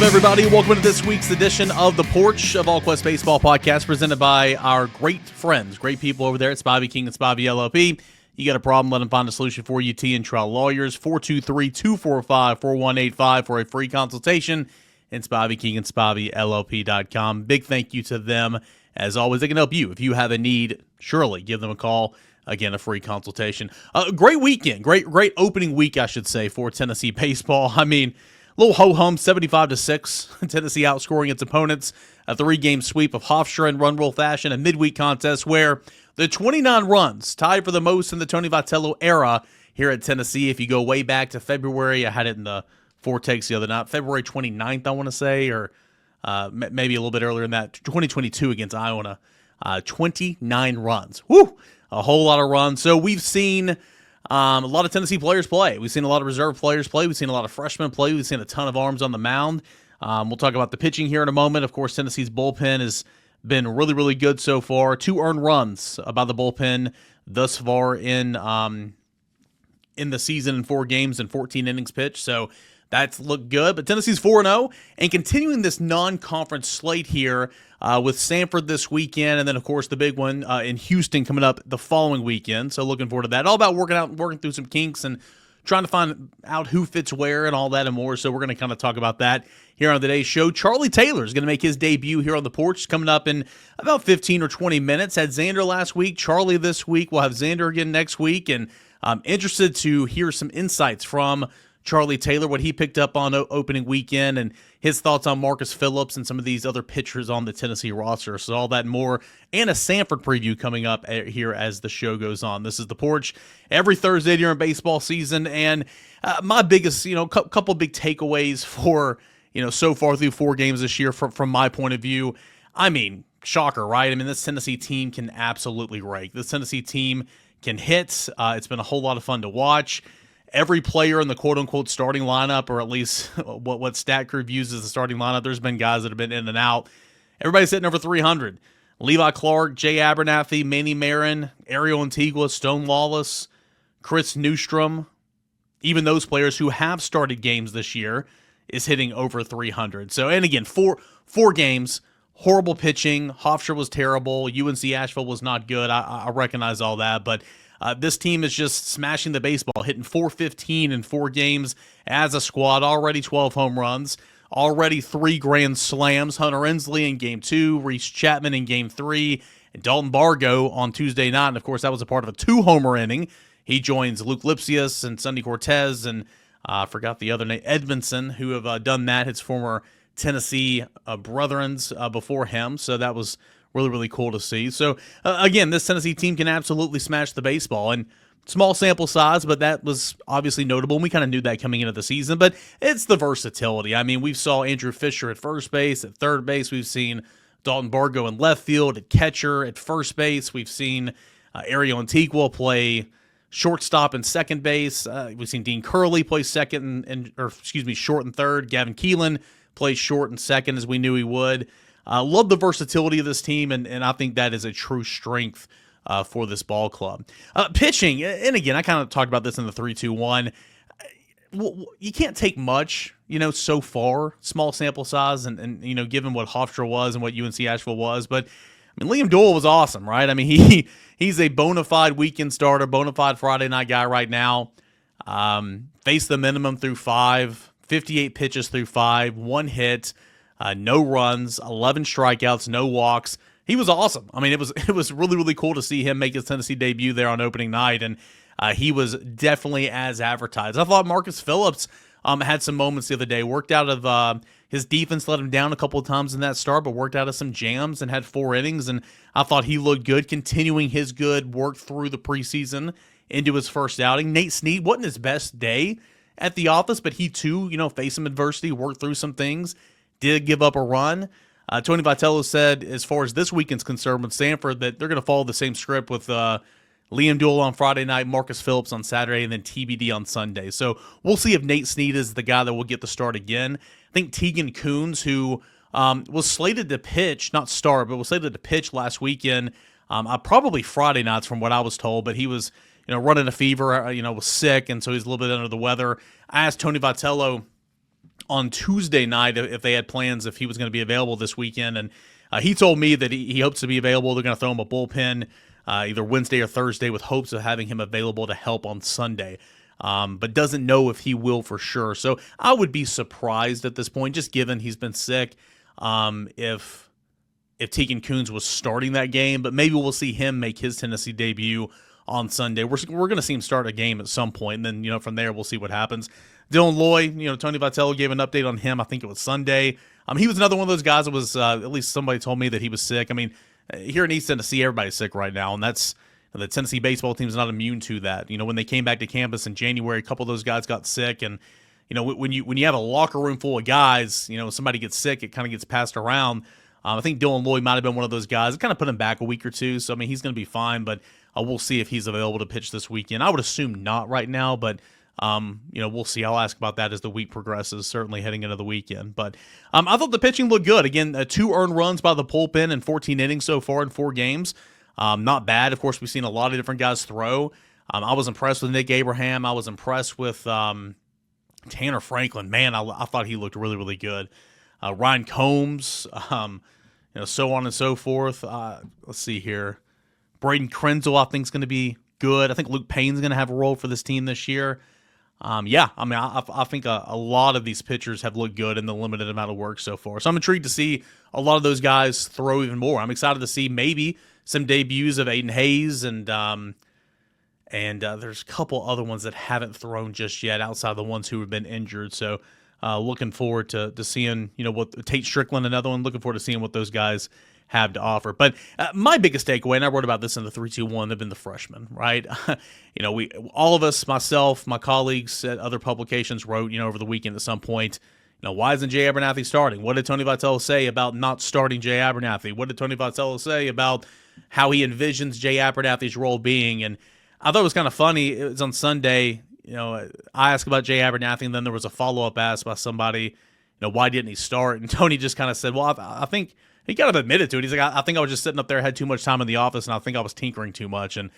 up, everybody? Welcome to this week's edition of the Porch, a Volquest baseball podcast presented by our great friends, great people over there at Spivey Cain and Spivey LLP. You got a problem, let them find a solution for you. T and Trial Lawyers, 423-245-4185 for a free consultation, and Spivey Cain and Spivey LLP.com. Big thank you to them. As always, they can help you. If you have a need, surely give them a call. Again, a free consultation. Great weekend. Great opening week, I should say, for Tennessee baseball. I mean, a little ho-hum, 75-6. Tennessee outscoring its opponents. A 3-game sweep of Hofstra in run rule fashion. A midweek contest where the 29 runs tied for the most in the Tony Vitello era here at Tennessee. If you go way back to February, I had it in the four takes the other night. February 29th, I want to say, or maybe a little bit earlier than that. 2022 against Iona. 29 runs. Woo! A whole lot of runs. So we've seen a lot of Tennessee players play. We've seen a lot of reserve players play. We've seen a lot of freshmen play. We've seen a ton of arms on the mound. We'll talk about the pitching here in a moment. Of course, Tennessee's bullpen has been really, really good so far. 2 earned runs by the bullpen thus far in the season in 4 games and 14 innings pitched. So that's looked good. But Tennessee's 4-0 and continuing this non-conference slate here with Samford this weekend, and then, of course, the big one in Houston coming up the following weekend. So looking forward to that. All about working through some kinks and trying to find out who fits where and all that and more. So we're going to kind of talk about that here on today's show. Charlie Taylor is going to make his debut here on the Porch coming up in about 15 or 20 minutes. Had Xander last week, Charlie this week. We'll have Xander again next week. And I'm interested to hear some insights from Charlie Taylor, what he picked up on opening weekend, and his thoughts on Marcus Phillips and some of these other pitchers on the Tennessee roster. So all that and more, and a Samford preview coming up here as the show goes on. This is the Porch every Thursday during baseball season, and my biggest, couple big takeaways for, so far through 4 games this year from my point of view. I mean, shocker, right? I mean, this Tennessee team can absolutely rake. This Tennessee team can hit. It's been a whole lot of fun to watch. Every player in the quote-unquote starting lineup, or at least what Stat Crew views as the starting lineup, there's been guys that have been in and out. Everybody's hitting over 300. Levi Clark, Jay Abernathy, Manny Marin, Ariel Antigua, Stone Wallace, Chris Newstrom, even those players who have started games this year is hitting over 300. So, and again, four games, horrible pitching. Hofstra was terrible. UNC Asheville was not good. I recognize all that, but this team is just smashing the baseball, hitting .415 in 4 games as a squad, already 12 home runs, already 3 grand slams. Hunter Ensley in Game 2, Reese Chapman in Game 3, and Dalton Bargo on Tuesday night. And, of course, that was a part of a 2-homer inning. He joins Luke Lipsius and Sunday Cortez and I forgot the other name, Edmondson, who have done that, his former Tennessee brethrens before him. So that was really, really cool to see. So, again, this Tennessee team can absolutely smash the baseball. And small sample size, but that was obviously notable. And we kind of knew that coming into the season. But it's the versatility. I mean, we saw Andrew Fisher at first base, at third base. We've seen Dalton Bargo in left field, at catcher, at first base. We've seen Ariel Antigua play shortstop and second base. We've seen Dean Curley play short and third. Gavin Keelan plays short and second, as we knew he would. Love the versatility of this team, and I think that is a true strength for this ball club. Pitching, and again, I kind of talked about this in the 3-2-1. You can't take much, so far, small sample size, and given what Hofstra was and what UNC Asheville was. But, I mean, Liam Doyle was awesome, right? I mean, he's a bona fide weekend starter, bona fide Friday night guy right now. Faced the minimum through 5, 58 pitches through 5, 1 hit. No runs, 11 strikeouts, no walks. He was awesome. I mean, it was really, really cool to see him make his Tennessee debut there on opening night, and he was definitely as advertised. I thought Marcus Phillips had some moments the other day, worked out of his defense, let him down a couple of times in that start, but worked out of some jams and had 4 innings, and I thought he looked good, continuing his good work through the preseason into his first outing. Nate Snead wasn't his best day at the office, but he too, faced some adversity, worked through some things. Did give up a run. Tony Vitello said, as far as this weekend's concerned with Samford, that they're going to follow the same script with Liam Doyle on Friday night, Marcus Phillips on Saturday, and then TBD on Sunday. So we'll see if Nate Snead is the guy that will get the start again. I think Tegan Coons, who was slated to pitch, not start, but was slated to pitch last weekend, probably Friday nights from what I was told, but he was running a fever, was sick, and so he's a little bit under the weather. I asked Tony Vitello on Tuesday night if they had plans, if he was going to be available this weekend. And he told me that he hopes to be available. They're going to throw him a bullpen either Wednesday or Thursday with hopes of having him available to help on Sunday. But doesn't know if he will for sure. So I would be surprised at this point, just given he's been sick, if Tegan Kuntz was starting that game. But maybe we'll see him make his Tennessee debut on Sunday. We're going to see him start a game at some point, and then from there we'll see what happens. Dylan Loy, Tony Vitello gave an update on him. I think it was Sunday. He was another one of those guys that was at least somebody told me that he was sick. I mean, here in East Tennessee, everybody's sick right now, and that's the Tennessee baseball team is not immune to that. When they came back to campus in January, a couple of those guys got sick, and when you have a locker room full of guys, somebody gets sick, it kind of gets passed around. I think Dylan Loy might have been one of those guys. It kind of put him back a week or two, so I mean he's going to be fine, but we'll see if he's available to pitch this weekend. I would assume not right now, but we'll see. I'll ask about that as the week progresses, certainly heading into the weekend. But I thought the pitching looked good. Again, 2 earned runs by the bullpen in 14 innings so far in 4 games. Not bad. Of course, we've seen a lot of different guys throw. I was impressed with Nick Abraham. I was impressed with Tanner Franklin. Man, I thought he looked really, really good. Ryan Combs, so on and so forth. Let's see here. Braden Krenzel, I think, is going to be good. I think Luke Payne's going to have a role for this team this year. I think a lot of these pitchers have looked good in the limited amount of work so far. So I'm intrigued to see a lot of those guys throw even more. I'm excited to see maybe some debuts of Aiden Hayes and there's a couple other ones that haven't thrown just yet outside the ones who have been injured. So looking forward to seeing, what Tate Strickland, another one, looking forward to seeing what those guys have to offer. But my biggest takeaway, and I wrote about this in the 3-2-1, have been the freshmen, right? All of us, myself, my colleagues at other publications wrote, over the weekend at some point, why isn't Jay Abernathy starting? What did Tony Vitello say about not starting Jay Abernathy? What did Tony Vitello say about how he envisions Jay Abernathy's role being? And I thought it was kind of funny. It was on Sunday, I asked about Jay Abernathy, and then there was a follow-up asked by somebody, why didn't he start? And Tony just kind of said, well, I think he kind of admitted to it. He's like, I think I was just sitting up there, had too much time in the office, and I think I was tinkering too much. And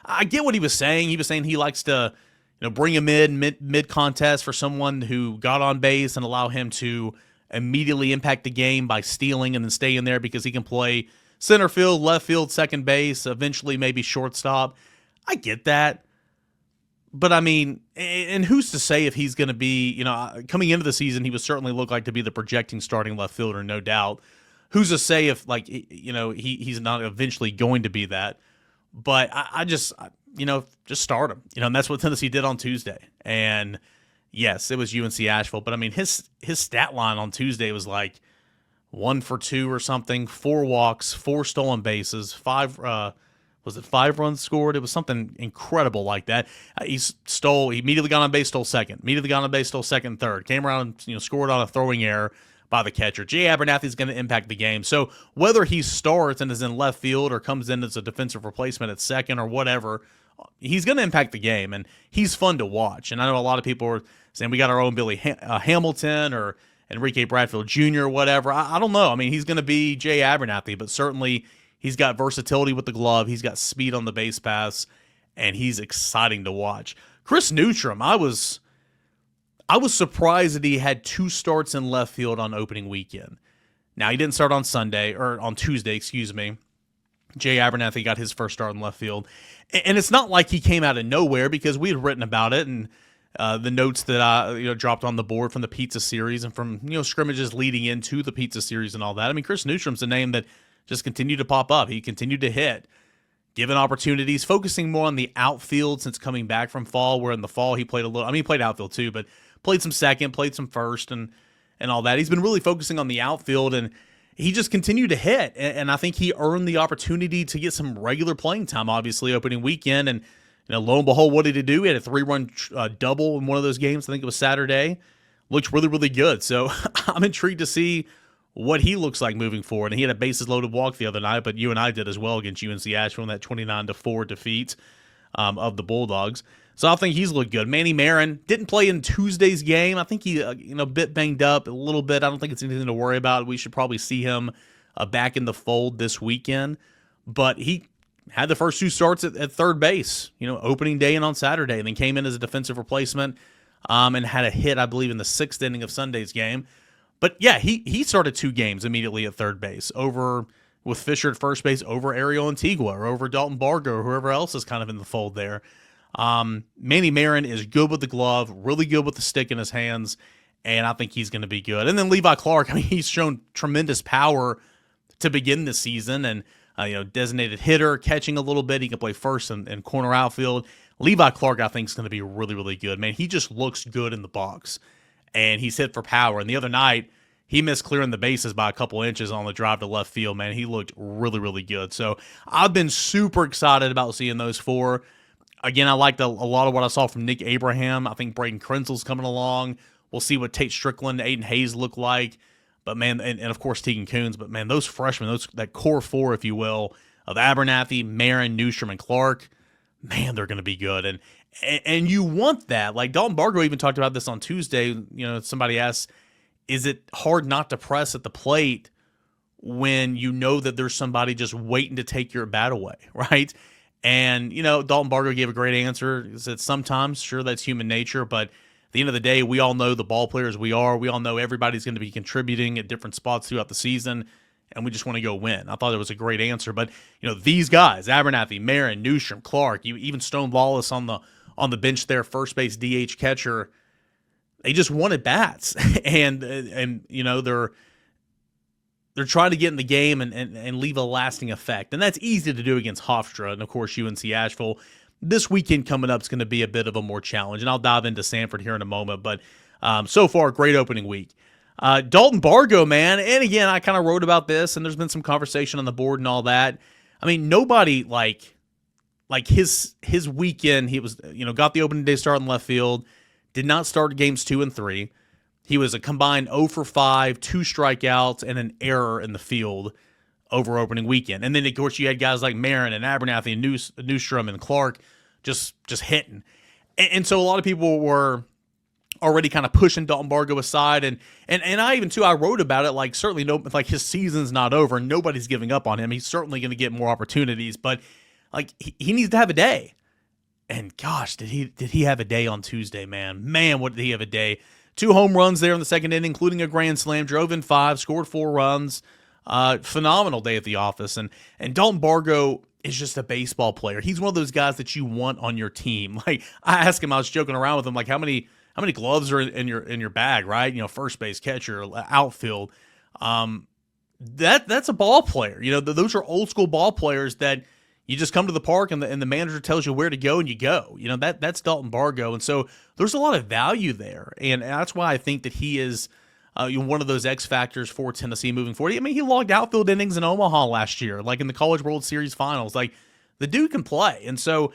I get what he was saying. He was saying he likes to, bring him in mid-contest for someone who got on base and allow him to immediately impact the game by stealing and then stay in there because he can play center field, left field, second base, eventually maybe shortstop. I get that. But, I mean, and who's to say if he's going to be, coming into the season, he would certainly look like to be the projecting starting left fielder, no doubt. Who's to say if, he's not eventually going to be that? But I just start him. And that's what Tennessee did on Tuesday. And, yes, it was UNC Asheville. But, I mean, his stat line on Tuesday was 1 for 2 or something, 4 walks, 4 stolen bases, 5 runs scored? It was something incredible like that. He immediately got on base, stole second. Immediately got on base, stole second, third. Came around and scored on a throwing error by the catcher. Jay Abernathy is going to impact the game. So whether he starts and is in left field or comes in as a defensive replacement at second or whatever, he's going to impact the game, and he's fun to watch. And I know a lot of people are saying we got our own Billy Hamilton or Enrique Bradfield Jr. or whatever. I don't know. I mean, he's going to be Jay Abernathy, but certainly he's got versatility with the glove. He's got speed on the base pass, and he's exciting to watch. Chris Neutrum, I was surprised that he had 2 starts in left field on opening weekend. Now, he didn't start on Tuesday, excuse me. Jay Abernathy got his first start in left field. And it's not like he came out of nowhere because we had written about it and the notes that I dropped on the board from the pizza series and from scrimmages leading into the pizza series and all that. I mean, Chris Neutrum's a name that just continued to pop up. He continued to hit, given opportunities, focusing more on the outfield since coming back from fall, where in the fall he played he played outfield too, but played some second, played some first, and all that. He's been really focusing on the outfield, and he just continued to hit. And I think he earned the opportunity to get some regular playing time, obviously, opening weekend. And lo and behold, what did he do? He had a 3-run double in one of those games. I think it was Saturday. Looked really, really good. So I'm intrigued to see what he looks like moving forward. And he had a bases-loaded walk the other night, but you and I did as well against UNC Asheville in that 29-4 defeat of the Bulldogs. So I think he's looked good. Manny Marin didn't play in Tuesday's game. I think he, a bit banged up a little bit. I don't think it's anything to worry about. We should probably see him back in the fold this weekend. But he had the first 2 starts at third base, opening day and on Saturday, and then came in as a defensive replacement. and had a hit, I believe, in the 6th inning of Sunday's game. But yeah, he started 2 games immediately at third base over with Fisher at first base over Ariel Antigua or over Dalton Bargo or whoever else is kind of in the fold there. Manny Marin is good with the glove, really good with the stick in his hands, and I think he's going to be good. And then Levi Clark, I mean, he's shown tremendous power to begin the season, and designated hitter, catching a little bit. He can play first and corner outfield. Levi Clark, I think, is going to be really, really good. Man, he just looks good in the box, and he's hit for power. And the other night, he missed clearing the bases by a couple inches on the drive to left field. Man, he looked really, really good. So I've been super excited about seeing those 4. Again, I liked a lot of what I saw from Nick Abraham. I think Braden Krenzel's coming along. We'll see what Tate Strickland, Aiden Hayes look like. But, man, and of course Tegan Kuhns. But, man, those freshmen, that core 4, if you will, of Abernathy, Marin, Newstrom, and Clark, man, they're going to be good. And you want that. Like Dalton Bargo even talked about this on Tuesday. Somebody asked, is it hard not to press at the plate when you know that there's somebody just waiting to take your bat away, right? And, Dalton Bargo gave a great answer. He said sometimes, sure, that's human nature, but at the end of the day, we all know the ball players we are. We all know everybody's going to be contributing at different spots throughout the season, and we just want to go win. I thought it was a great answer. But, these guys, Abernathy, Marin, Newstrom, Clark, even Stone Lawless on the bench there, first base DH catcher, they just wanted bats. and they're trying to get in the game and leave a lasting effect. And that's easy to do against Hofstra and, of course, UNC Asheville. This weekend coming up is going to be a bit of a more challenge, and I'll dive into Samford here in a moment. But so far, great opening week. Dalton Bargo, man, and again, I kind of wrote about this, and there's been some conversation on the board and all that. I mean, nobody like his weekend, he was got the opening day start in left field, did not start games 2 and 3. He was a combined 0 for 5, 2 strikeouts, and an error in the field over opening weekend. And then, of course, you had guys like Marin and Abernathy and Newstrom and Clark just hitting. And so a lot of people were already kind of pushing Dalton Bargo aside. And I even, too, I wrote about it, like, certainly his season's not over. Nobody's giving up on him. He's certainly going to get more opportunities. But, like, he needs to have a day. And, gosh, did he have a day on Tuesday, man. Man, what did he have a day. 2 home runs there in the second inning, including a grand slam, drove in 5, scored 4 runs. Phenomenal day at the office. And Dalton Bargo is just a baseball player. He's one of those guys that you want on your team. Like, I asked him, I was joking around with him, like, how many gloves are in your bag, right? First base, catcher, outfield. That's a ball player. Those are old school ball players that you just come to the park and the manager tells you where to go and you go. That's Dalton Bargo. And so there's a lot of value there. And that's why I think that he is one of those X factors for Tennessee moving forward. I mean, he logged outfield innings in Omaha last year, like in the College World Series finals. Like, the dude can play. And so,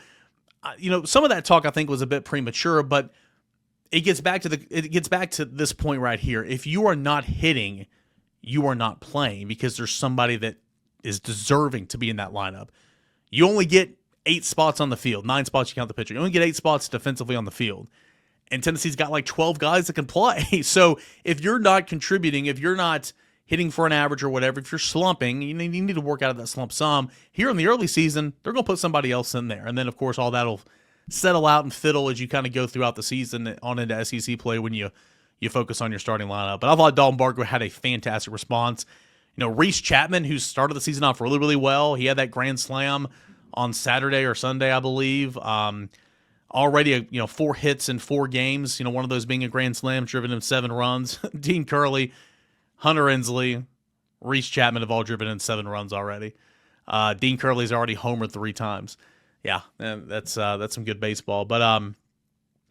some of that talk I think was a bit premature, but it gets back to this point right here. If you are not hitting, you are not playing, because there's somebody that is deserving to be in that lineup. You only get 8 spots on the field, 9 spots you count the pitcher. You only get 8 spots defensively on the field. And Tennessee's got like 12 guys that can play. So if you're not contributing, if you're not hitting for an average or whatever, if you're slumping, you need to work out of that slump some. Here in the early season, they're going to put somebody else in there. And then, of course, all that will settle out and fiddle as you kind of go throughout the season on into SEC play when you focus on your starting lineup. But I thought Dalton Bargo had a fantastic response. Reese Chapman, who started the season off really, really well, he had that grand slam on Saturday or Sunday, I believe. Already, 4 hits in 4 games, one of those being a grand slam, driven in 7 runs. Dean Curley, Hunter Inslee, Reese Chapman have all driven in 7 runs already. Dean Curley's already homered 3 times. Yeah, that's some good baseball. But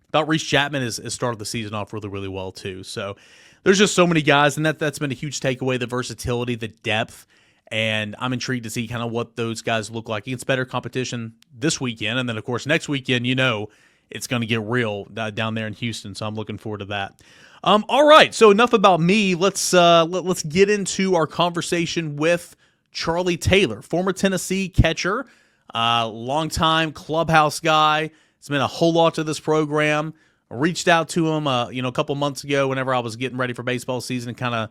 about Reese Chapman has started the season off really, really well too. So there's just so many guys, and that's been a huge takeaway, the versatility, the depth. And I'm intrigued to see kind of what those guys look like against better competition this weekend. And then, of course, next weekend, it's going to get real down there in Houston. So I'm looking forward to that. All right. So enough about me. Let's get into our conversation with Charlie Taylor, former Tennessee catcher, longtime clubhouse guy. It's been a whole lot to this program. I reached out to him, a couple months ago whenever I was getting ready for baseball season and kind of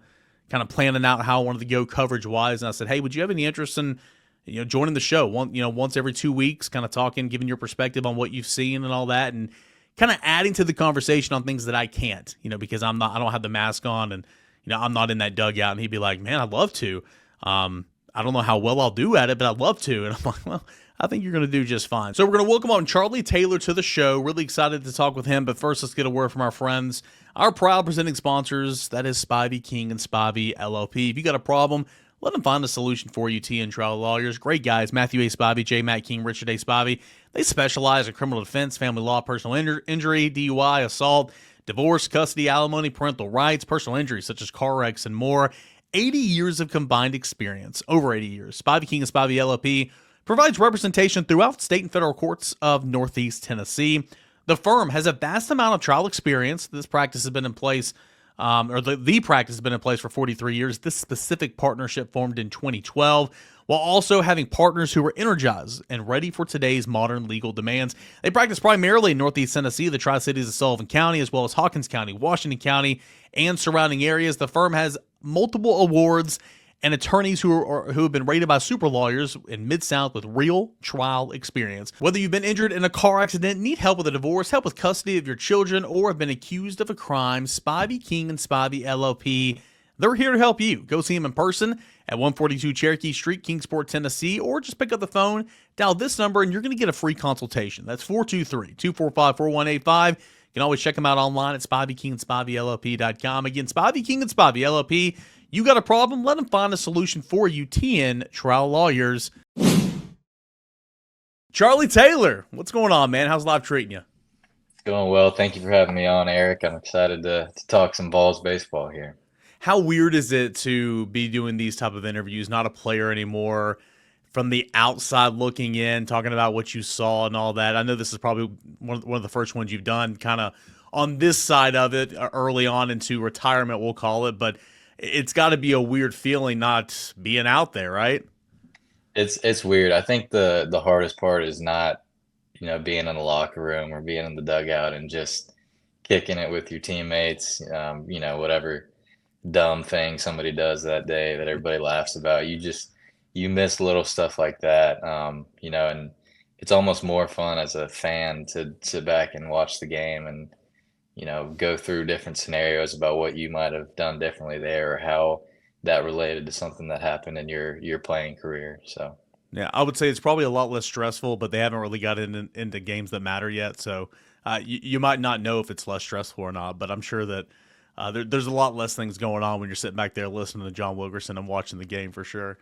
planning out how I wanted to go coverage-wise. And I said, hey, would you have any interest in, joining the show once every 2 weeks, kind of talking, giving your perspective on what you've seen and all that. And kind of adding to the conversation on things that I can't, because I don't have the mask on, and I'm not in that dugout. And he'd be like, "Man, I'd love to. I don't know how well I'll do at it, but I'd love to." And I'm like, "Well, I think you're going to do just fine." So we're going to welcome on Charlie Taylor to the show. Really excited to talk with him. But first, let's get a word from our friends, our proud presenting sponsors. That is Spivey, King, and Spivey, LLP. If you got a problem, let them find a solution for you. TN Trial Lawyers. Great guys. Matthew A. Spivey, J. Matt King, Richard A. Spivey. They specialize in criminal defense, family law, personal injury, DUI, assault, divorce, custody, alimony, parental rights, personal injuries such as car wrecks, and more. 80 years of combined experience. Over 80 years. Spivey, King, and Spivey, LLP provides representation throughout state and federal courts of Northeast Tennessee. The firm has a vast amount of trial experience. This practice has been in place, the practice has been in place for 43 years. This specific partnership formed in 2012, while also having partners who are energized and ready for today's modern legal demands. They practice primarily in Northeast Tennessee, the Tri-Cities of Sullivan County, as well as Hawkins County, Washington County, and surrounding areas. The firm has multiple awards and attorneys who have been rated by super lawyers in Mid-South with real trial experience. Whether you've been injured in a car accident, need help with a divorce, help with custody of your children, or have been accused of a crime, Spivey, King, and Spivey, LLP, they're here to help you. Go see them in person at 142 Cherokee Street, Kingsport, Tennessee, or just pick up the phone, dial this number, and you're going to get a free consultation. That's 423-245-4185. You can always check them out online at SpiveyKingandSpiveyLLP.com. Again, Spivey, King, and Spivey, LLP. You got a problem? Let them find a solution for you. TN Trial Lawyers. Charlie Taylor, what's going on, man? How's life treating you? It's going well. Thank you for having me on, Eric. I'm excited to talk some Vols baseball here. How weird is it to be doing these type of interviews, not a player anymore, from the outside looking in, talking about what you saw and all that? I know this is probably one of the first ones you've done kind of on this side of it, early on into retirement, we'll call it, but it's got to be a weird feeling not being out there, right? It's weird. I think the hardest part is not, being in the locker room or being in the dugout and just kicking it with your teammates. Whatever dumb thing somebody does that day that everybody laughs about. You miss little stuff like that. And it's almost more fun as a fan to sit back and watch the game and go through different scenarios about what you might have done differently there or how that related to something that happened in your playing career. So, yeah, I would say it's probably a lot less stressful, but they haven't really got into games that matter yet. So you might not know if it's less stressful or not, but I'm sure that there's a lot less things going on when you're sitting back there listening to John Wilkerson and watching the game for sure.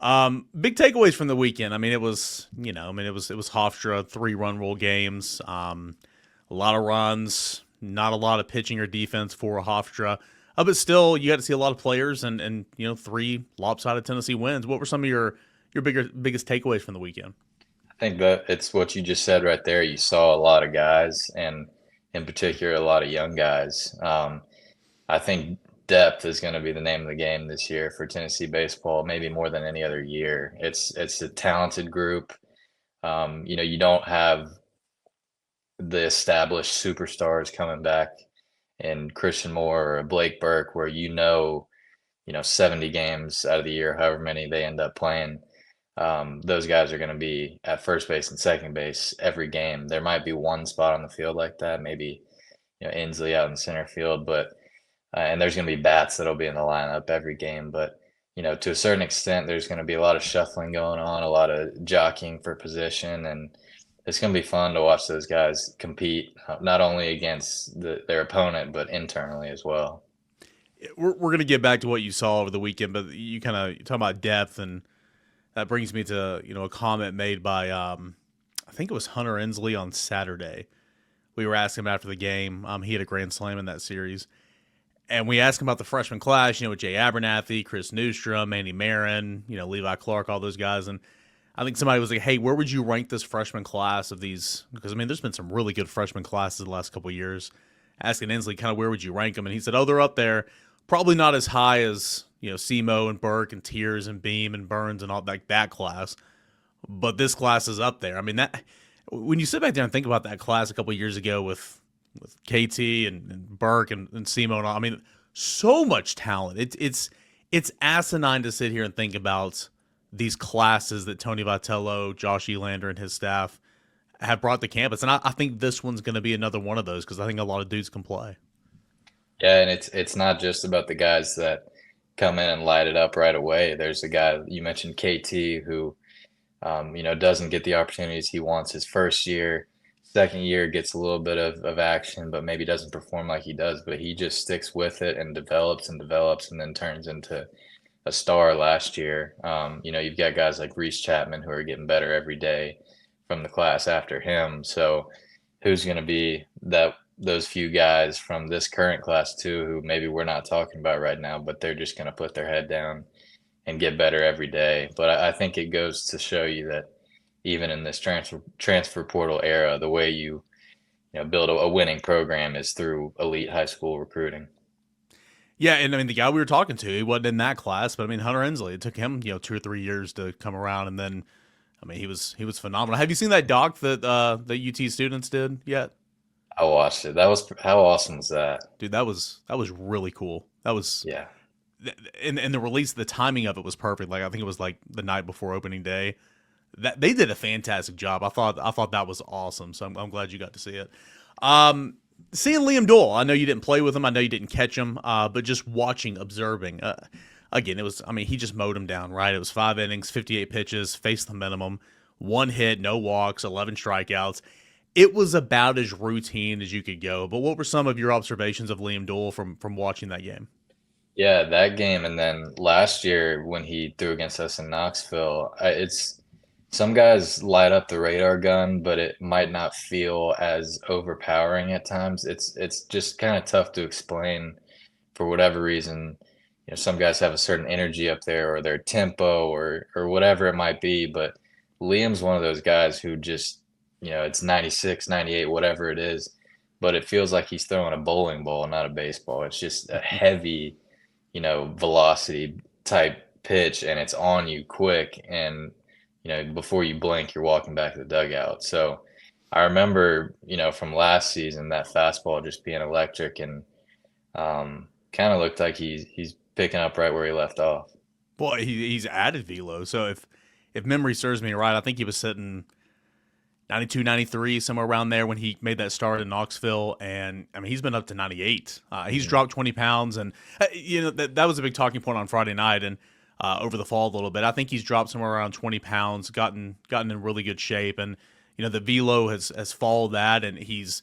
Big takeaways from the weekend. I mean, it was Hofstra 3-run rule games, a lot of runs, not a lot of pitching or defense for Hofstra, but still you got to see a lot of players and 3 lopsided Tennessee wins. What were some of your biggest takeaways from the weekend? I think that it's what you just said right there. You saw a lot of guys, and in particular, a lot of young guys. I think depth is going to be the name of the game this year for Tennessee baseball, maybe more than any other year. It's a talented group. You don't have the established superstars coming back in Christian Moore or Blake Burke, where 70 games out of the year, however many they end up playing. Those guys are going to be at first base and second base every game. There might be one spot on the field like that, maybe Inslee out in center field, but and there's going to be bats that'll be in the lineup every game. But to a certain extent, there's going to be a lot of shuffling going on, a lot of jockeying for position, and it's going to be fun to watch those guys compete, not only against their opponent, but internally as well. We're going to get back to what you saw over the weekend, but you talk about depth, and that brings me to a comment made by I think it was Hunter Inslee on Saturday. We were asking him after the game. He had a grand slam in that series, and we asked him about the freshman class. With Jay Abernathy, Chris Newstrom, Andy Marin, Levi Clark, all those guys, and I think somebody was like, "Hey, where would you rank this freshman class of these?" Because there's been some really good freshman classes the last couple of years. Asking Inslee kind of where would you rank them, and he said, "Oh, they're up there. Probably not as high as Semo and Burke and Tiers and Beam and Burns and all like that class, but this class is up there." I mean, that when you sit back there and think about that class a couple of years ago with KT and Burke and Semo and all, so much talent. It's asinine to sit here and think about these classes that Tony Vitello, Josh Elander, and his staff have brought to campus, and I think this one's going to be another one of those because I think a lot of dudes can play. Yeah, and it's not just about the guys that come in and light it up right away. There's a guy you mentioned, KT, who doesn't get the opportunities he wants his first year. Second year gets a little bit of action, but maybe doesn't perform like he does. But he just sticks with it and develops, and then turns into a star last year. You've got guys like Reese Chapman who are getting better every day from the class after him. So who's going to be those few guys from this current class too, who maybe we're not talking about right now, but they're just going to put their head down and get better every day. But I think it goes to show you that even in this transfer portal era, the way you build a winning program is through elite high school recruiting. Yeah, and I mean the guy we were talking to, he wasn't in that class, but I mean Hunter Hensley. It took him 2 or 3 years to come around, and then I mean he was phenomenal. Have you seen that doc that the UT students did yet? I watched it. That was how awesome was that? Dude, that was really cool. That was Yeah. and the release, the timing of it was perfect. Like I think it was like the night before opening day. That they did a fantastic job. I thought that was awesome. So I'm glad you got to see it. Seeing Liam Doyle, I know you didn't play with him. I know you didn't catch him. But just watching, observing. Again, it was. I mean, he just mowed him down. Right. It was 5 innings, 58 pitches, faced the minimum, 1 hit, no walks, 11 strikeouts. It was about as routine as you could go. But what were some of your observations of Liam Doyle from watching that game? Yeah, that game, and then last year when he threw against us in Knoxville, it's some guys light up the radar gun, but it might not feel as overpowering at times. It's just kind of tough to explain for whatever reason. Some guys have a certain energy up there, or their tempo, or whatever it might be. But Liam's one of those guys who just, it's 96, 98, whatever it is, but it feels like he's throwing a bowling ball, not a baseball. It's just a heavy, velocity type pitch, and it's on you quick. And, before you blink, you're walking back to the dugout. So I remember, from last season, that fastball just being electric, and kind of looked like he's picking up right where he left off. Boy, he's added velo. So if memory serves me right, I think he was sitting 92, 93, somewhere around there when he made that start in Knoxville. And I mean, he's been up to 98. He's dropped 20 pounds. And, that was a big talking point on Friday night and over the fall a little bit. I think he's dropped somewhere around 20 pounds, gotten in really good shape. And, the velo has followed that. And he's,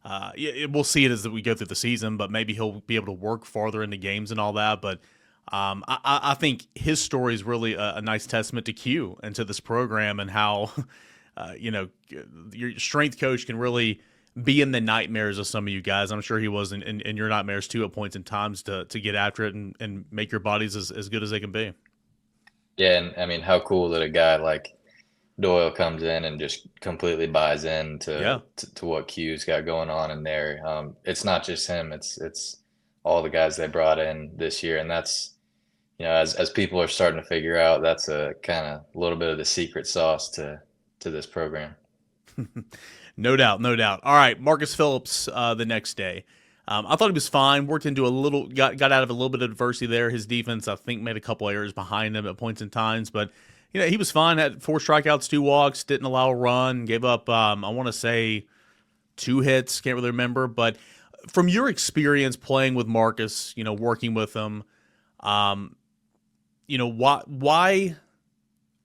we'll see it as we go through the season, but maybe he'll be able to work farther into games and all that. But I think his story is really a nice testament to Q and to this program and how, your strength coach can really be in the nightmares of some of you guys. I'm sure he was in your nightmares too at points and times to get after it and make your bodies as good as they can be. Yeah, and I mean, how cool that a guy like Doyle comes in and just completely buys in to what Q's got going on in there. It's not just him; it's all the guys they brought in this year, and that's as people are starting to figure out, that's a kind of a little bit of the secret sauce to this program. No doubt, no doubt. All right, Marcus Phillips the next day. I thought he was fine. Worked into got out of a little bit of adversity there. His defense, I think, made a couple errors behind him at points in times, but he was fine. Had 4 strikeouts, 2 walks, didn't allow a run, gave up, I want to say 2 hits. Can't really remember, but from your experience playing with Marcus, working with him, why?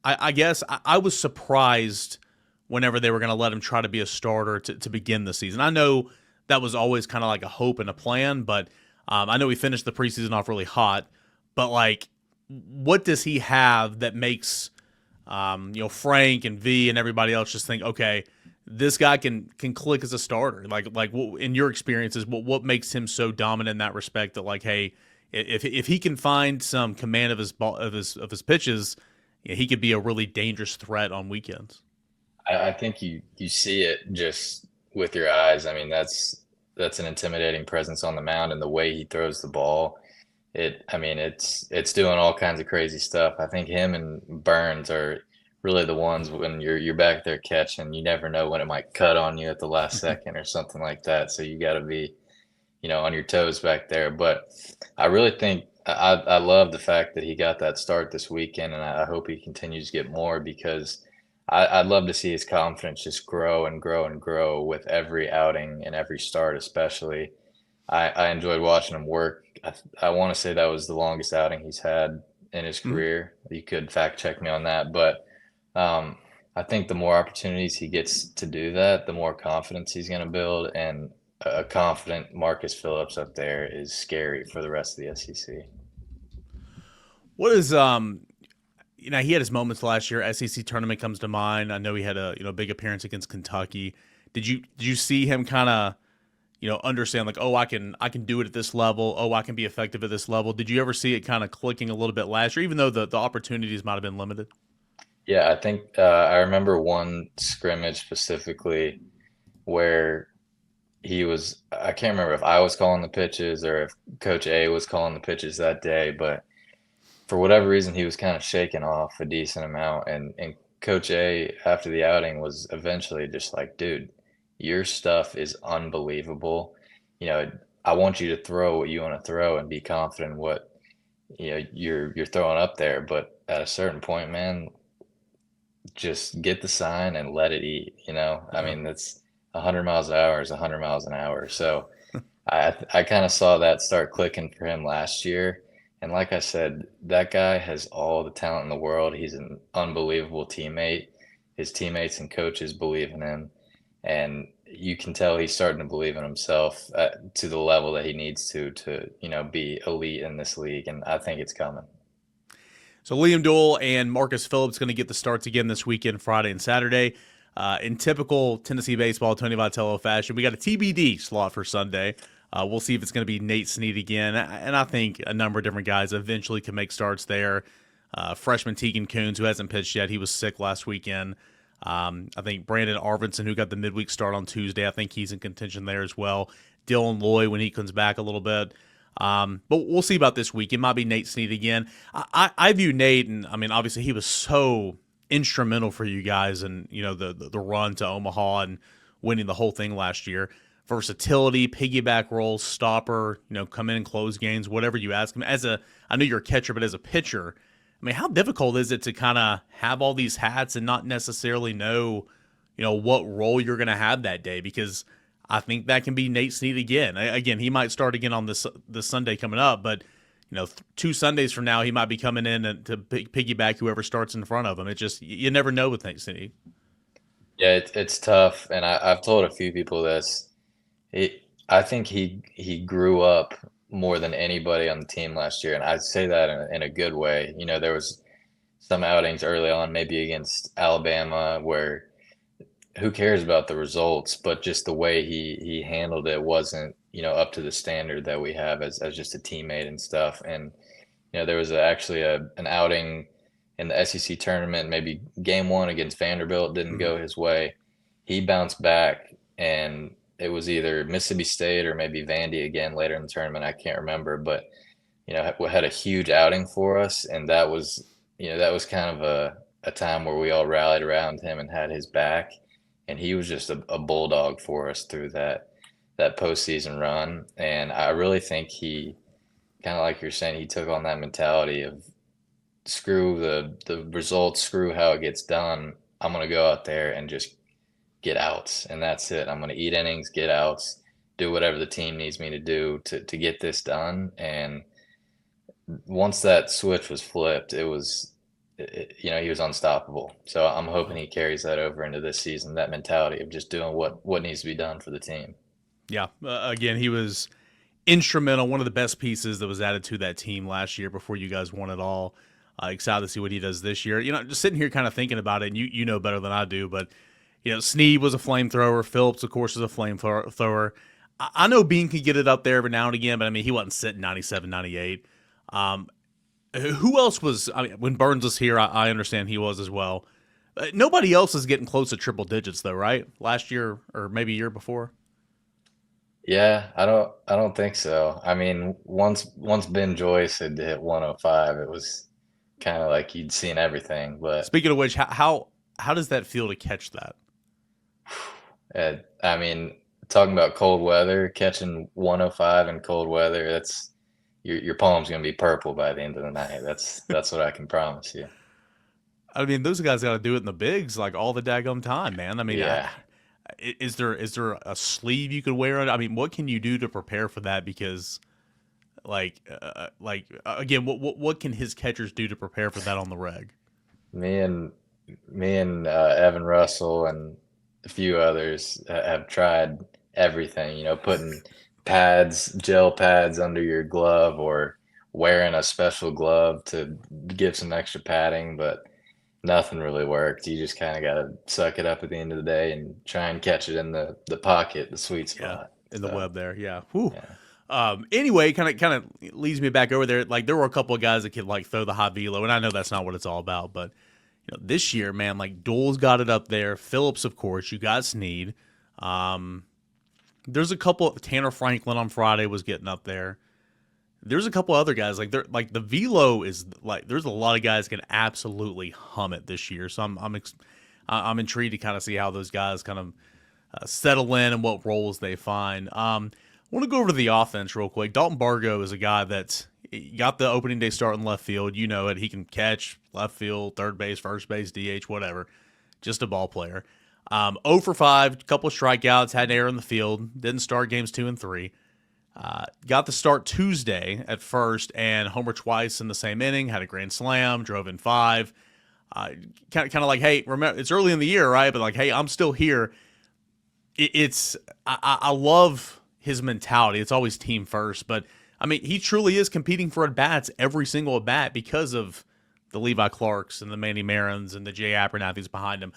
I guess I was surprised whenever they were going to let him try to be a starter to begin the season. I know that was always kind of like a hope and a plan, but I know he finished the preseason off really hot. But like, what does he have that makes Frank and V and everybody else just think, okay, this guy can click as a starter? Like in your experiences, what makes him so dominant in that respect? That like, hey, if he can find some command of his ball of his pitches, he could be a really dangerous threat on weekends. I think you see it just with your eyes. I mean, that's an intimidating presence on the mound, and the way he throws the ball, it's doing all kinds of crazy stuff. I think him and Burns are really the ones when you're back there catching. You never know when it might cut on you at the last second or something like that. So you got to be, on your toes back there. But I really think I love the fact that he got that start this weekend, and I hope he continues to get more because I'd love to see his confidence just grow and grow and grow with every outing and every start, especially. I enjoyed watching him work. I want to say that was the longest outing he's had in his Mhm. career. You could fact check me on that, but um, I think the more opportunities he gets to do that, the more confidence he's going to build, and a confident Marcus Phillips up there is scary for the rest of the SEC. What is he had his moments last year. SEC tournament comes to mind. I know he had a big appearance against Kentucky. Did you see him kind of understand like, oh, I can do it at this level. Oh, I can be effective at this level. Did you ever see it kind of clicking a little bit last year, even though the opportunities might have been limited? Yeah, I think I remember one scrimmage specifically where I can't remember if I was calling the pitches or if Coach A was calling the pitches that day, but for whatever reason, he was kind of shaking off a decent amount. And Coach A, after the outing, was eventually just like, dude, your stuff is unbelievable. You know, I want you to throw what you want to throw and be confident in what you're throwing up there. But at a certain point, man, just get the sign and let it eat. I Yeah. mean, that's 100 miles an hour is 100 miles an hour. So I kind of saw that start clicking for him last year. And like I said, that guy has all the talent in the world. He's an unbelievable teammate. His teammates and coaches believe in him. And you can tell he's starting to believe in himself to the level that he needs to be elite in this league. And I think it's coming. So Liam Doyle and Marcus Phillips going to get the starts again this weekend, Friday and Saturday. In typical Tennessee baseball, Tony Vitello fashion, we got a TBD slot for Sunday. We'll see if it's going to be Nate Snead again, and I think a number of different guys eventually can make starts there. Freshman Tegan Coons, who hasn't pitched yet, he was sick last weekend. I think Brandon Arvinson, who got the midweek start on Tuesday, I think he's in contention there as well. Dylan Loy when he comes back a little bit. But we'll see about this week. It might be Nate Snead again. I view Nate, and I mean, obviously he was so instrumental for you guys, and the run to Omaha and winning the whole thing last year. Versatility, piggyback roles, stopper, come in and close games, whatever you ask him. I know you're a catcher, but as a pitcher, I mean, how difficult is it to kind of have all these hats and not necessarily know, what role you're going to have that day? Because I think that can be Nate Snead again. Again, he might start again on this Sunday coming up, but 2 Sundays from now, he might be coming in to piggyback whoever starts in front of him. It just you never know with Nate Snead. Yeah, it's tough. And I've told a few people this. I think he grew up more than anybody on the team last year, and I say that in a good way. There was some outings early on, maybe against Alabama, where who cares about the results, but just the way he handled it wasn't up to the standard that we have as just a teammate and stuff. And there was actually an outing in the SEC tournament, maybe game one against Vanderbilt didn't Mm-hmm. go his way. He bounced back, and it was either Mississippi State or maybe Vandy again later in the tournament. I can't remember, but had a huge outing for us, and that was kind of a time where we all rallied around him and had his back, and he was just a bulldog for us through that postseason run. And I really think he kind of like you're saying, he took on that mentality of screw the results, screw how it gets done. I'm gonna go out there and just get outs, and that's it. I'm gonna eat innings, get outs, do whatever the team needs me to do to get this done. And once that switch was flipped, he was unstoppable. So I'm hoping he carries that over into this season, that mentality of just doing what needs to be done for the team. Yeah. Again, he was instrumental, one of the best pieces that was added to that team last year before you guys won it all. Excited to see what he does this year. Just sitting here kind of thinking about it, and you know better than I do, but Snead was a flamethrower. Phillips, of course, is a flamethrower. I know Bean could get it up there every now and again, but I mean, he wasn't sitting 97, 98. Who else was? I mean, when Burns was here, I understand he was as well. Nobody else is getting close to triple digits, though, right? Last year or maybe a year before. Yeah, I don't think so. I mean, once Ben Joyce had hit 105, it was kind of like you'd seen everything. But Speaking of which, how does that feel to catch that? I mean, talking about cold weather, catching 105 in cold weather, that's your palm's gonna be purple by the end of the night. That's what I can promise you. I mean, those guys got to do it in the bigs like all the daggum time, man. I mean, Yeah. is there a sleeve you could wear on? I mean, what can you do to prepare for that? Because again, what can his catchers do to prepare for that on the reg? Me and Evan Russell and a few others have tried everything, putting gel pads under your glove or wearing a special glove to give some extra padding, but nothing really worked. You just kind of got to suck it up at the end of the day and try and catch it in the pocket, the sweet Yeah, spot. in the So, web there. Yeah. Whew. yeah. Anyway, kind of leads me back over there. Like there were a couple of guys that could like throw the high velo, and I know that's not what it's all about, but this year, man, like Dole's got it up there. Phillips, of course, you got Snead. There's a couple. Tanner Franklin on Friday was getting up there. There's a couple other guys like they're like the velo is like there's a lot of guys can absolutely hum it this year. So I'm intrigued to kind of see how those guys kind of settle in and what roles they find. I want to go over to the offense real quick. Dalton Bargo is a guy that got the opening day start in left field. You know it. He can catch left field, third base, first base, DH, whatever. Just a ball player. 0 for 5, couple of strikeouts, had an error in the field. Didn't start games 2 and 3. Got the start Tuesday at first and homer twice in the same inning. Had a grand slam, drove in 5. Kind of like, hey, remember it's early in the year, right? But like, hey, I'm still here. I love his mentality. It's always team first, but I mean, he truly is competing for at bats every single at bat because of the Levi Clarks and the Manny Marins and the Jay Abernathy's behind him.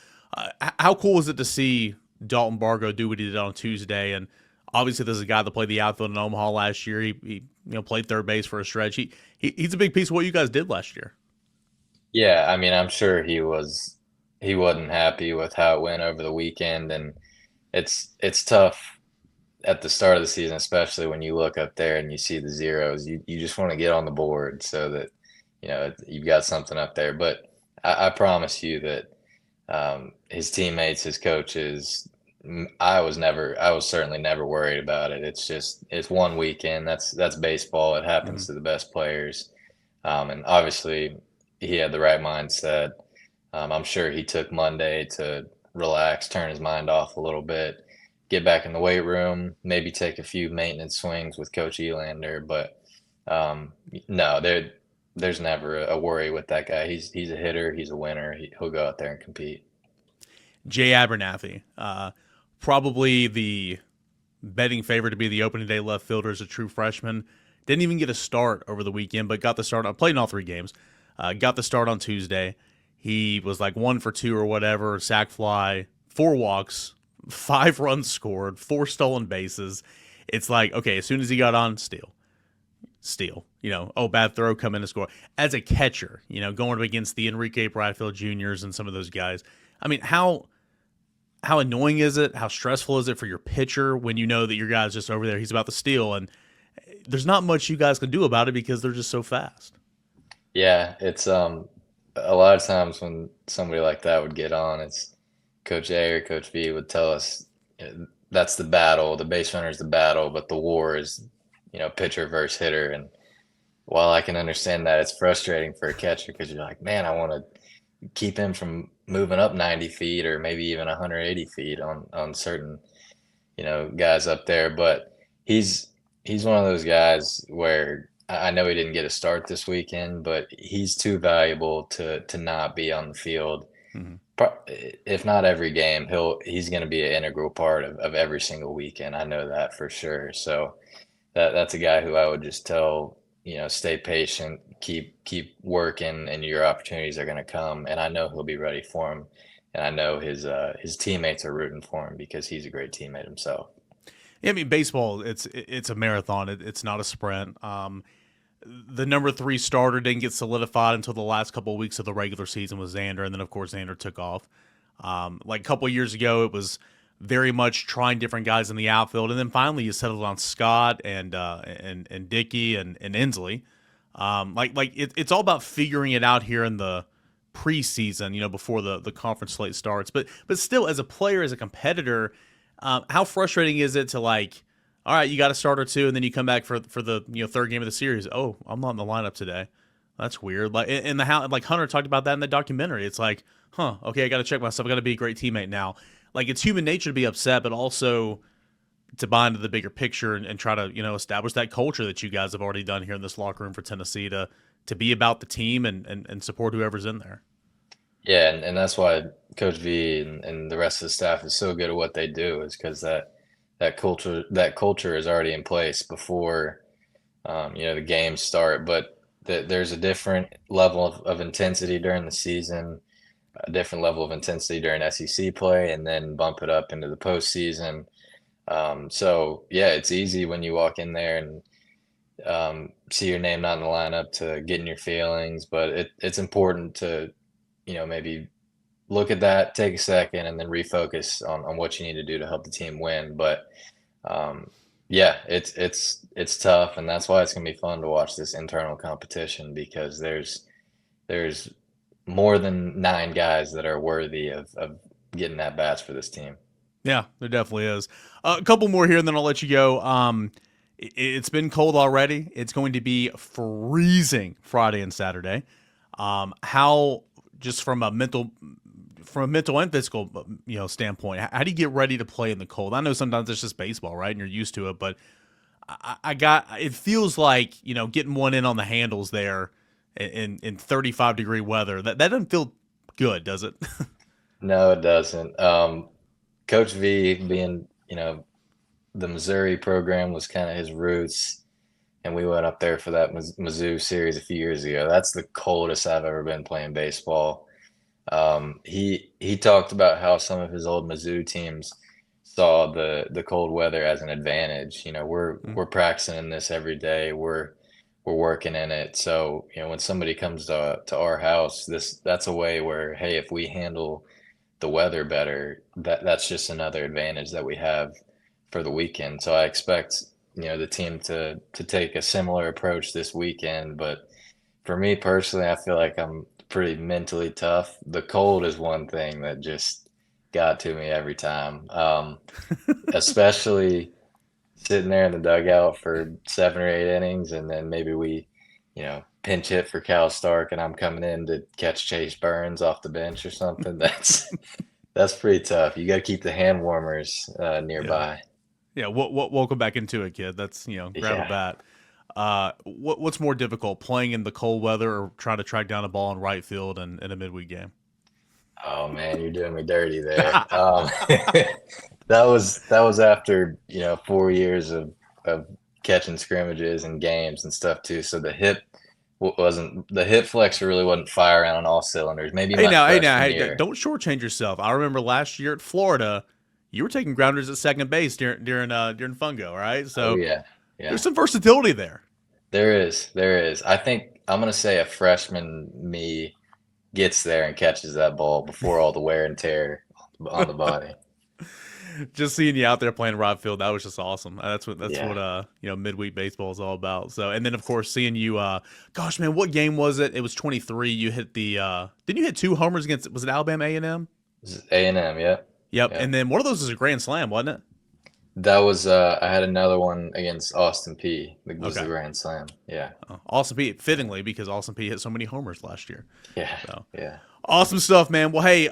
How cool is it to see Dalton Bargo do what he did on Tuesday? And obviously, this is a guy that played the outfield in Omaha last year. He played third base for a stretch. He's a big piece of what you guys did last year. Yeah, I mean, I'm sure he wasn't happy with how it went over the weekend, and it's tough at the start of the season, especially when you look up there and you see the zeros. You just want to get on the board so that you've got something up there. But I promise you that his teammates, his coaches, I was certainly never worried about it. It's one weekend. That's baseball. It happens to the best players, and obviously he had the right mindset. I'm sure he took Monday to relax, turn his mind off a little bit, get back in the weight room, maybe take a few maintenance swings with Coach Elander. But no, there's never a worry with that guy. He's a hitter. He's a winner. He'll go out there and compete. Jay Abernathy, probably the betting favorite to be the opening day left fielder as a true freshman. Didn't even get a start over the weekend, but got the start. I played in all 3 games. Got the start on Tuesday. He was like 1 for 2 or whatever, sac fly, 4 walks, 5 runs scored, 4 stolen bases. It's like, okay, as soon as he got on, steal. Bad throw, come in and score. As a catcher, going up against the Enrique Bradfield Juniors and some of those guys. I mean, how annoying is it? How stressful is it for your pitcher when you know that your guy's just over there, he's about to steal, and there's not much you guys can do about it because they're just so fast. Yeah, it's a lot of times when somebody like that would get on, it's Coach A or Coach B would tell us that's the battle. The base runner is the battle, but the war is, pitcher versus hitter. And while I can understand that, it's frustrating for a catcher because you're like, man, I want to keep him from moving up 90 feet or maybe even 180 feet on certain, guys up there. But he's one of those guys where I know he didn't get a start this weekend, but he's too valuable to not be on the field. Mm-hmm. If not every game, he's going to be an integral part of every single weekend. I know that for sure. So that's a guy who I would just tell, stay patient, keep working, and your opportunities are going to come. And I know he'll be ready for him. And I know his teammates are rooting for him because he's a great teammate himself. Yeah, I mean, baseball, it's a marathon. It's not a sprint. The number 3 starter didn't get solidified until the last couple of weeks of the regular season with Xander, and then of course Xander took off. Like a couple of years ago, it was very much trying different guys in the outfield, and then finally you settled on Scott and Dickey and Inslee. It's all about figuring it out here in the preseason, before the conference slate starts. But still, as a player, as a competitor, how frustrating is it to all right, you got a start or 2, and then you come back for the 3rd game of the series. Oh, I'm not in the lineup today. That's weird. Like in the house, like Hunter talked about that in the documentary. It's like, huh, okay, I got to check myself. I got to be a great teammate now. Like it's human nature to be upset, but also to buy into the bigger picture and try to establish that culture that you guys have already done here in this locker room for Tennessee to be about the team and support whoever's in there. Yeah, and that's why Coach V and the rest of the staff is so good at what they do, is because that culture is already in place before the games start. But there's a different level of intensity during the season, a different level of intensity during SEC play, and then bump it up into the postseason. So yeah, it's easy when you walk in there and see your name not in the lineup to get in your feelings, but it's important to maybe look at that, take a second, and then refocus on what you need to do to help the team win. But yeah, it's tough, and that's why it's gonna be fun to watch this internal competition, because there's more than 9 guys that are worthy of getting at bats for this team. Yeah, there definitely is. A couple more here, and then I'll let you go. It's been cold already. It's going to be freezing Friday and Saturday. How, just from a mental and physical standpoint, how do you get ready to play in the cold? I know sometimes it's just baseball, right, and you're used to it, but it feels like getting one in on the handles there in 35-degree weather. That doesn't feel good, does it? No, it doesn't. Coach V, being, the Missouri program was kind of his roots, and we went up there for that Mizzou series a few years ago. That's the coldest I've ever been playing baseball. He talked about how some of his old Mizzou teams saw the cold weather as an advantage. We're practicing in this every day. We're working in it. So when somebody comes to our house, that's a way where, hey, if we handle the weather better, that's just another advantage that we have for the weekend. So I expect the team to take a similar approach this weekend. But for me personally, I feel like I'm pretty mentally tough. The cold is one thing that just got to me every time, especially sitting there in the dugout for 7 or 8 innings, and then maybe we pinch hit for Cal Stark, and I'm coming in to catch Chase Burns off the bench or something. That's pretty tough. You got to keep the hand warmers nearby. Yeah, welcome back into it, kid. That's grab a bat. What's more difficult, playing in the cold weather or trying to track down a ball in right field in a midweek game? Oh man, you're doing me dirty there. That was after 4 years of catching scrimmages and games and stuff too. So the hip flexor really wasn't firing on all cylinders. Maybe freshman year. Don't shortchange yourself. I remember last year at Florida, you were taking grounders at second base during fungo, right? So Oh yeah, yeah. there's some versatility there. There is. I think I'm gonna say a freshman me gets there and catches that ball before all the wear and tear on the body. Just seeing you out there playing right field, that was just awesome. That's what Yeah. midweek baseball is all about. So, and then of course seeing you, gosh man, what game was it? It was 23. You hit the didn't you hit 2 homers against, was it Alabama A&M? This is A&M, yeah. Yep. Yeah. And then one of those was a grand slam, wasn't it? That was I had another one against Austin P. That was the grand slam. Yeah. Austin P, fittingly, because Austin P hit so many homers last year. Yeah. So Yeah. awesome stuff, man. Well, hey,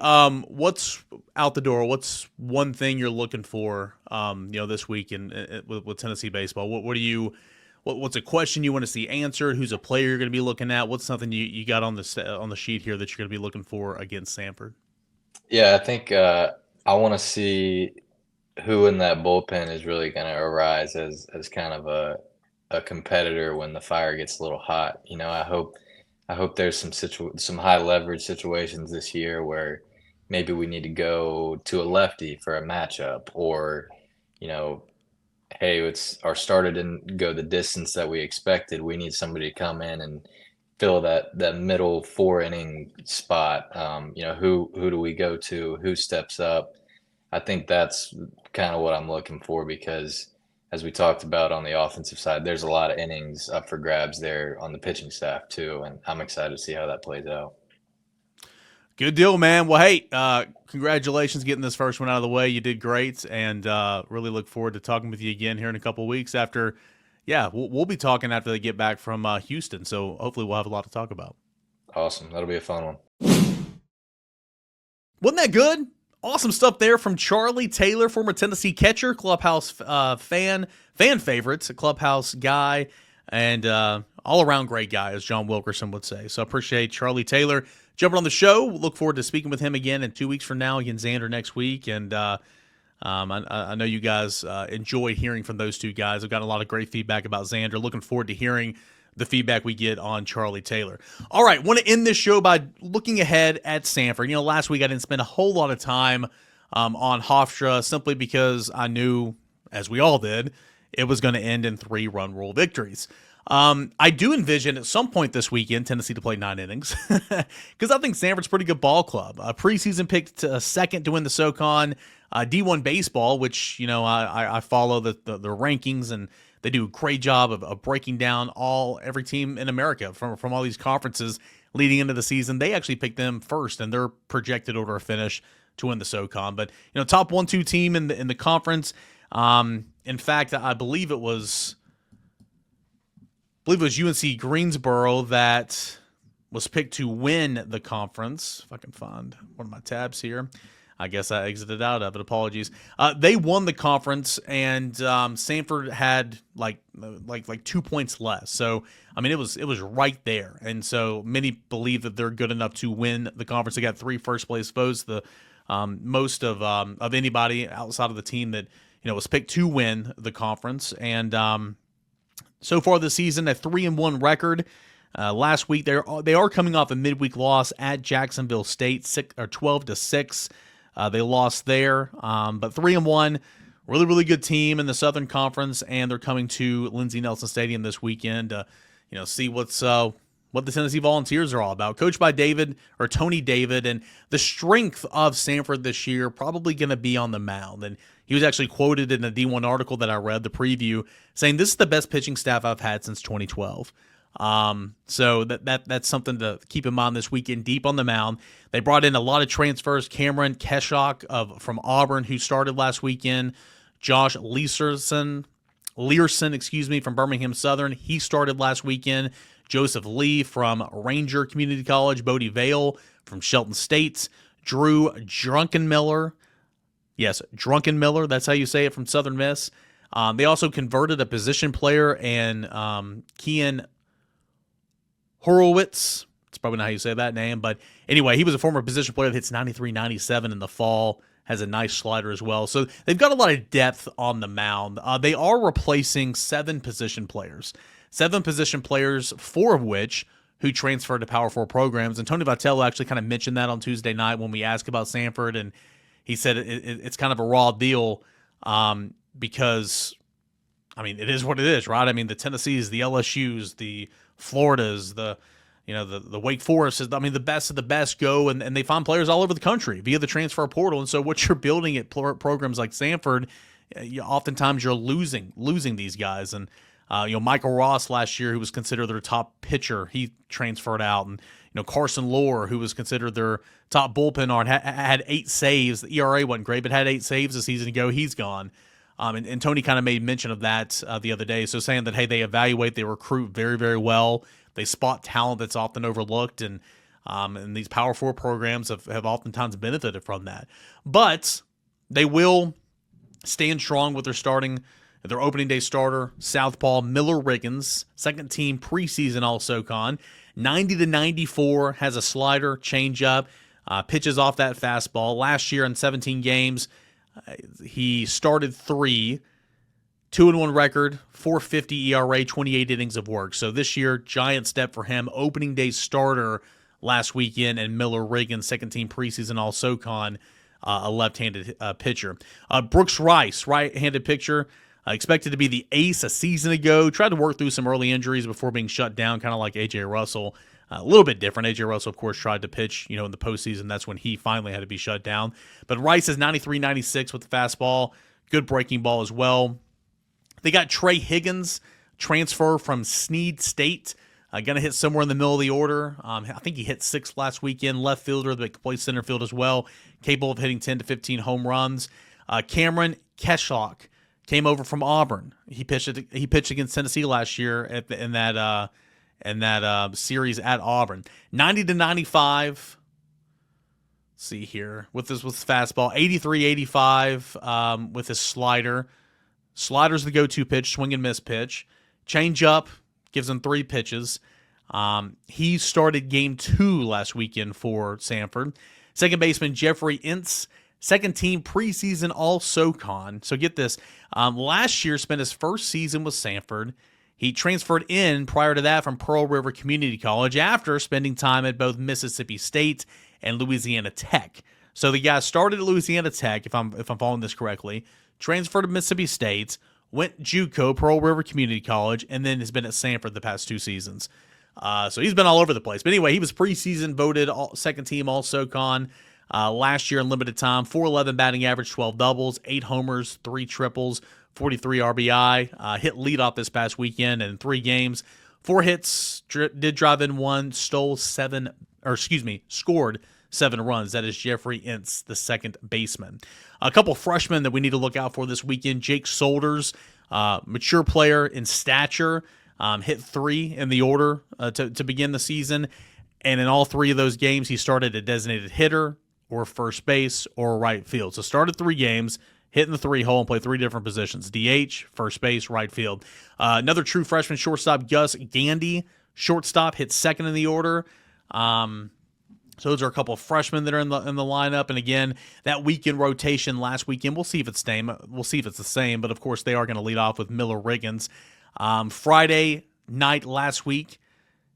what's out the door? What's one thing you're looking for, this week with Tennessee baseball? What's a question you want to see answered? Who's a player you're going to be looking at? What's something you got on the sheet here that you're going to be looking for against Samford? Yeah, I think I want to see who in that bullpen is really going to arise as kind of a competitor when the fire gets a little hot. I hope there's some high leverage situations this year where maybe we need to go to a lefty for a matchup, or hey, it's our starter didn't go the distance that we expected. We need somebody to come in and fill that middle 4 inning spot. Who do we go to? Who steps up? I think that's kind of what I'm looking for, because as we talked about on the offensive side, there's a lot of innings up for grabs there on the pitching staff too, and I'm excited to see how that plays out. Good deal, man. Well, hey, congratulations getting this first one out of the way. You did great, and really look forward to talking with you again here in a couple of weeks after Yeah, we'll be talking after they get back from Houston, so hopefully we'll have a lot to talk about. Awesome. That'll be a fun one. Wasn't that good? Awesome stuff there from Charlie Taylor, former Tennessee catcher, Clubhouse fan favorites, a Clubhouse guy, and all-around great guy, as John Wilkerson would say. So I appreciate Charlie Taylor jumping on the show. Look forward to speaking with him again in 2 weeks from now against Xander next week. And I know you guys enjoy hearing from those two guys. I've gotten a lot of great feedback about Xander. Looking forward to hearing the feedback we get on Charlie Taylor. All right, want to end this show by looking ahead at Samford. You know, last week I didn't spend a whole lot of time on Hofstra simply because I knew, as we all did, it was going to end in 3-run rule victories. I do envision at some point this weekend Tennessee to play 9 innings because I think Samford's a pretty good ball club. Preseason picked second to win the SoCon D1 baseball, which, you know, I follow the rankings, and they do a great job of breaking down every team in America from all these conferences leading into the season. They actually picked them first, and they're projected order of finish to win the SoCon. But, you know, top 1-2 team in the conference. In fact, I believe it was UNC Greensboro that was picked to win the conference. If I can find one of my tabs here. I guess I exited out of it. Apologies. They won the conference, and Samford had like 2 points less. So I mean, it was right there, and so many believe that they're good enough to win the conference. They got 3 first-place votes, the most of anybody outside of the team that was picked to win the conference, and so far this season a 3-1 record. Last week they are coming off a midweek loss at Jacksonville State, 12-6. They lost there, but 3-1, really, really good team in the Southern Conference, and they're coming to Lindsey Nelson Stadium this weekend to, see what the Tennessee Volunteers are all about. Coached by Tony David, and the strength of Samford this year probably going to be on the mound. And he was actually quoted in a D1 article that I read, the preview, saying this is the best pitching staff I've had since 2012. So that's something to keep in mind this weekend. Deep on the mound, they brought in a lot of transfers. Cameron Keshock from Auburn, who started last weekend. Josh Learson, from Birmingham Southern, he started last weekend. Joseph Lee from Ranger Community College. Bodie Vale from Shelton State. Drew Drunkenmiller, that's how you say it, from Southern Miss. They also converted a position player, and Kian Horowitz. It's probably not how you say that name, but anyway, he was a former position player that hits 93-97 in the fall, has a nice slider as well. So they've got a lot of depth on the mound. They are replacing 7 position players, 4 of which who transferred to Power 4 programs. And Tony Vitello actually kind of mentioned that on Tuesday night when we asked about Samford, and he said it's kind of a raw deal because, I mean, it is what it is, right? I mean, the Tennessees, the LSUs, the Floridas, the Wake Forests, I mean, the best of the best go, and they find players all over the country via the transfer portal. And so what you're building at programs like Samford, oftentimes you're losing these guys. And Michael Ross last year, who was considered their top pitcher, he transferred out. And Carson Lohr, who was considered their top bullpen arm, had 8 saves. The ERA wasn't great, but had 8 saves a season ago. He's gone. And Tony kind of made mention of that the other day. So saying that, hey, they evaluate, they recruit very, very well. They spot talent that's often overlooked, and these Power 4 programs have oftentimes benefited from that. But they will stand strong with their opening day starter, Southpaw Miller Riggins, second team preseason All-SoCon, 90-94, has a slider, changeup, pitches off that fastball. Last year in 17 games, he started 3, 2-1 record, 4.50 ERA, 28 innings of work. So this year, giant step for him. Opening day starter last weekend, and Miller Riggins, second team preseason All-SoCon, a left-handed pitcher. Brooks Rice, right-handed pitcher, expected to be the ace a season ago. Tried to work through some early injuries before being shut down, kind of like A.J. Russell. A little bit different. A.J. Russell, of course, tried to pitch, in the postseason. That's when he finally had to be shut down. But Rice is 93-96 with the fastball. Good breaking ball as well. They got Trey Higgins, transfer from Snead State. Going to hit somewhere in the middle of the order. I think he hit 6th last weekend. Left fielder that can play center field as well. Capable of hitting 10 to 15 home runs. Cameron Keshock came over from Auburn. He pitched against Tennessee last year in that series at Auburn. 90-95. Let's see here with fastball. 83-85 with his slider. Slider's the go-to pitch, swing and miss pitch. Change up gives him 3 pitches. He started game 2 last weekend for Samford. Second baseman Jeffrey Ince, second team preseason All-SoCon. So get this, last year spent his first season with Samford. He transferred in prior to that from Pearl River Community College after spending time at both Mississippi State and Louisiana Tech. So the guy started at Louisiana Tech, if I'm following this correctly, transferred to Mississippi State, went JUCO, Pearl River Community College, and then has been at Samford the past 2 seasons. So he's been all over the place. But anyway, he was preseason voted second team All-SoCon last year in limited time. 411 batting average, 12 doubles, 8 homers, 3 triples, 43 RBI. Hit leadoff this past weekend in 3 games. 4 hits, did drive in 1, scored 7 runs. That is Jeffrey Ince, the second baseman. A couple freshmen that we need to look out for this weekend. Jake Solders, mature player in stature, hit 3 in the order to begin the season. And in all 3 of those games, he started a designated hitter or first base or right field. So started 3 games, hit in the 3 hole and played 3 different positions. DH, first base, right field. Another true freshman shortstop, Gus Gandy, shortstop, hit 2nd in the order. So those are a couple of freshmen that are in the lineup. And again, that weekend rotation last weekend, we'll see if it's the same. But of course, they are going to lead off with Miller Riggins. Friday night last week,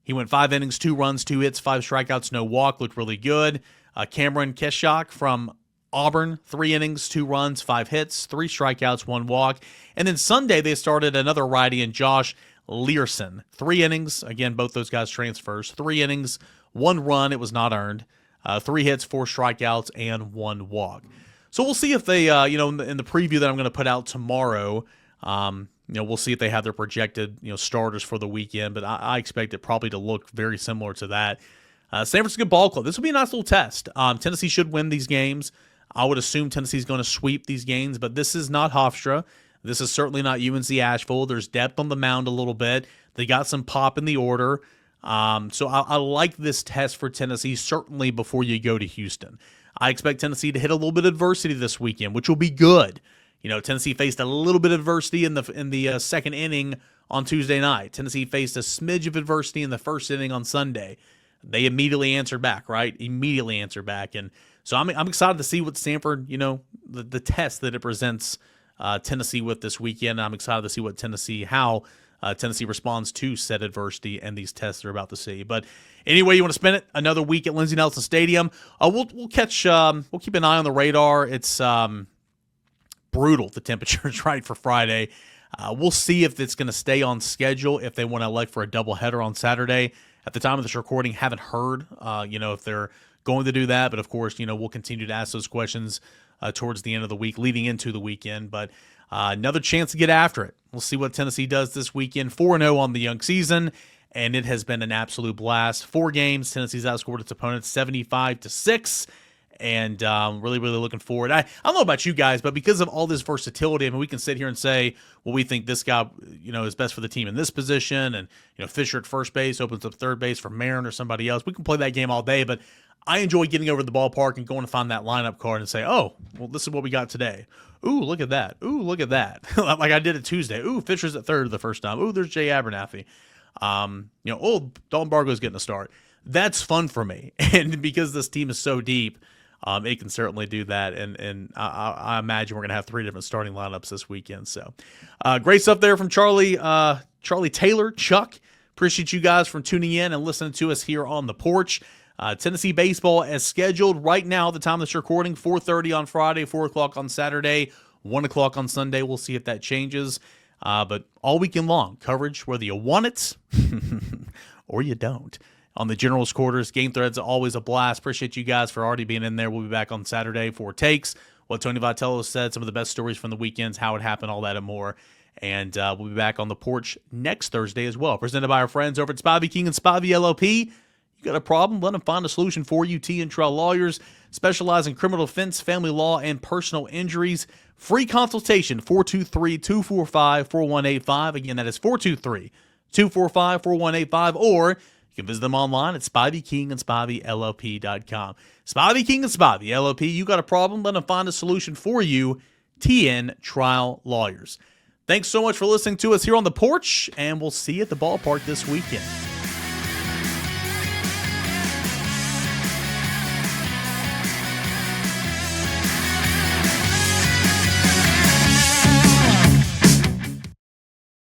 he went 5 innings, 2 runs, 2 hits, 5 strikeouts, no walk. Looked really good. Cameron Keshak from Auburn, 3 innings, 2 runs, 5 hits, 3 strikeouts, 1 walk. And then Sunday, they started another righty in Josh Learson. 3 innings. Again, both those guys transfers. 3 innings, 1 run. It was not earned. 3 hits, 4 strikeouts, and 1 walk. So we'll see if they, in the preview that I'm going to put out tomorrow, we'll see if they have their projected, starters for the weekend. But I expect it probably to look very similar to that. San Francisco Ball Club. This will be a nice little test. Tennessee should win these games. I would assume Tennessee's going to sweep these games, but this is not Hofstra. This is certainly not UNC Asheville. There's depth on the mound a little bit. They got some pop in the order. So I like this test for Tennessee, certainly before you go to Houston. I expect Tennessee to hit a little bit of adversity this weekend, which will be good. Tennessee faced a little bit of adversity in the second inning on Tuesday night. Tennessee faced a smidge of adversity in the first inning on Sunday. They immediately answered back, right? Immediately answered back. And so I'm excited to see what Samford, the test that it presents Tennessee with this weekend. I'm excited to see how Tennessee responds to said adversity and these tests they're about to see. But anyway, you want to spend it another week at Lindsey Nelson Stadium. We'll keep an eye on the radar. It's brutal, the temperatures, right, for Friday. We'll see if it's going to stay on schedule, if they want to elect for a doubleheader on Saturday. At the time of this recording, haven't heard, if they're going to do that. But, of course, we'll continue to ask those questions towards the end of the week, leading into the weekend. But another chance to get after it. We'll see what Tennessee does this weekend. 4-0 on the young season, and it has been an absolute blast. 4 games, Tennessee's outscored its opponents 75-6. And really, really looking forward. I don't know about you guys, but because of all this versatility, we can sit here and say, well, we think this guy, is best for the team in this position. And, Fisher at first base opens up third base for Marin or somebody else. We can play that game all day, but I enjoy getting over to the ballpark and going to find that lineup card and say, oh, well, this is what we got today. Ooh, look at that. Ooh, look at that. Like I did it Tuesday. Ooh, Fisher's at third the first time. Ooh, there's Jay Abernathy. Dalton Bargo's getting a start. That's fun for me. And because this team is so deep, it can certainly do that, and I imagine we're going to have 3 different starting lineups this weekend. So, great stuff there from Charlie Taylor, Chuck. Appreciate you guys for tuning in and listening to us here on the porch. Tennessee baseball as scheduled right now at the time of this recording, 4:30 on Friday, 4 o'clock on Saturday, 1 o'clock on Sunday. We'll see if that changes. But all weekend long, coverage, whether you want it or you don't. On the General's Quarters, Game Threads are always a blast. Appreciate you guys for already being in there. We'll be back on Saturday for takes, what Tony Vitello said, some of the best stories from the weekends, how it happened, all that and more. And we'll be back on the porch next Thursday as well. Presented by our friends over at Spivey King and Spivey LLP. You got a problem? Let them find a solution for you. TN Trial Lawyers specialize in criminal defense, family law, and personal injuries. Free consultation, 423-245-4185. Again, that is 423-245-4185. Or you can visit them online at Spivey King and SpiveyLLP.com. Spivey King and Spivey LLP, you got a problem? Let them find a solution for you. TN Trial Lawyers. Thanks so much for listening to us here on The Porch, and we'll see you at the ballpark this weekend.